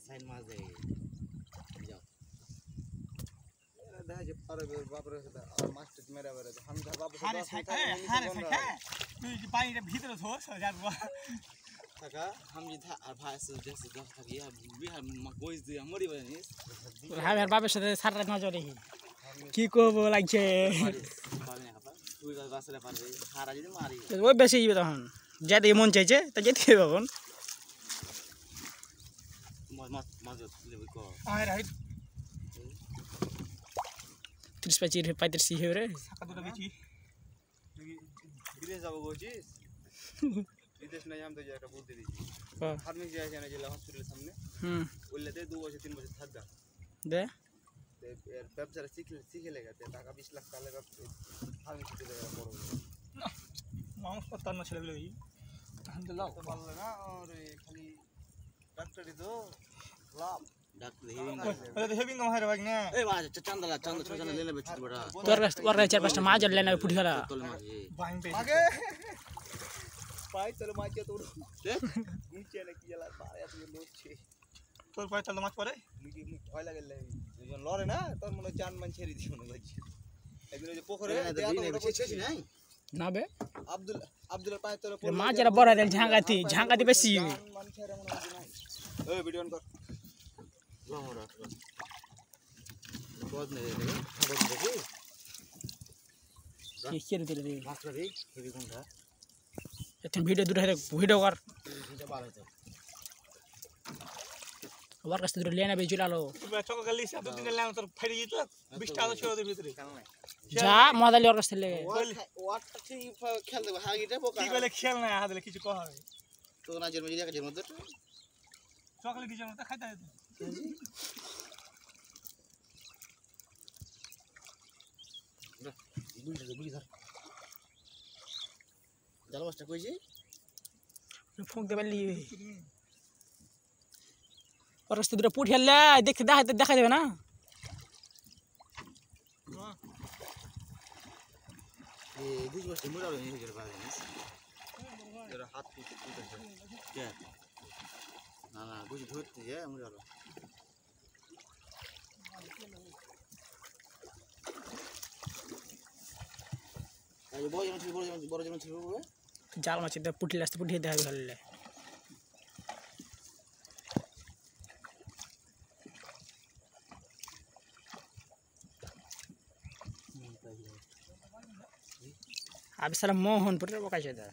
sign মাছ দেয় যাও দেখা যে পারে বাপরে আর মাছটা মেরে বেরে আমি বাপরে হারে থাকে তুই পানিটা ভিতরে ধোস যাবো থাকা আমি থা আর ভাই আছে দেশে দশ থাকি বিহার কইস দিয়ে মরি বানিস আমার বাবার সাথে সারা রাত মজা দেখি কি করবো লাগছে পারে না আপা তুই বাসরে পারবে হারা যদি মারি ওই বেশি যাবে তখন যেতে মন চাইছে তা যেতে হবে এখন মজা লেবু কো আরে হাই 30-35 হেরে সাকা দুটো বেচি বিদেশ যাবো বলছিস বিদেশ নাই আমি তো যে একটা বুদ্ধি দিচ্ছি ফার্মেসি আছে না জেলা হসপিটালের সামনে ওইলাতে 2 বছর 3 বছর থাকবা দে এর ব্যবসাটা শিখে লেগে টাকা 20 লাখ টাকা ব্যবসা ফার্মেসি দিলে বড় মানুষ করতাম না ছেলেগুলো আলহামদুলিল্লাহ তো ভালো না আরে খালি ডাক্তারি তো লাভ ডাক্তার ওটা হেভিং কাম হয় রে ভাই না এই বাজ চান্দলা চান্দলা লেলে বেচি বড়া তোর কাছে ওর কাছে 4-5টা মাছ আর লেনা পুটি খেলা তোল মাছ বাইং পে আগে পাই তোর মাছ তো নিচে না কি এলা পারে এত লোচ্ছে তোর পায় তাহলে মাছ পড়ে মুই ভয় লাগে লরে না তোর মনে চান মান ছেড়ে দিও না লাগছে একদিন ওই যে পোখরে শেষ নাই না বে আব্দুলের পায়ে তোর মাছ এরা বড় দেন ঝাঙ্গাতি বেশি মান ছেড়ে মনে হয় নাই ওই ভিডিও অন কর লহরা বহুত নে রে বহুত দেখি কি দিলে রে মাছটা রে হেভি কোনটা এখন ভিডিও দুটো ভিডিও কর এটা ভালো তো ওর কাছে দুটো লেনা বেচি লালো তুই চক গলি সব দিন লাম তোর ফাইরে যেত 20 টাকা ছিল ওদের ভিতরে যা মদালি ওর কাছে লে ওয়াটটা ঠিক খেল দেব হাগিটা পোকা কি বলে খেল না হাতে কিছু কহ হবে তো না জন্ম যদি একটা মধ্যে চকলে কিছু না খাইতে হবে বুঝি ধর জাল মাছটা কইছি ফোন দে বলি ওর কাছে দুটো পুটি খেললে দেখতে দেখা যাবে না এই বুঝি মাছটা মুড়া হয়ে গেল বাজানিস এর হাত পুষে কে না না বুঝি ধরতে যায় মুড়া হলো এই বড় যেমন ছিল জাল মাছ পুটি লাস্তে পুটি দেখা খেললে अब साला मोहन पर बकायदा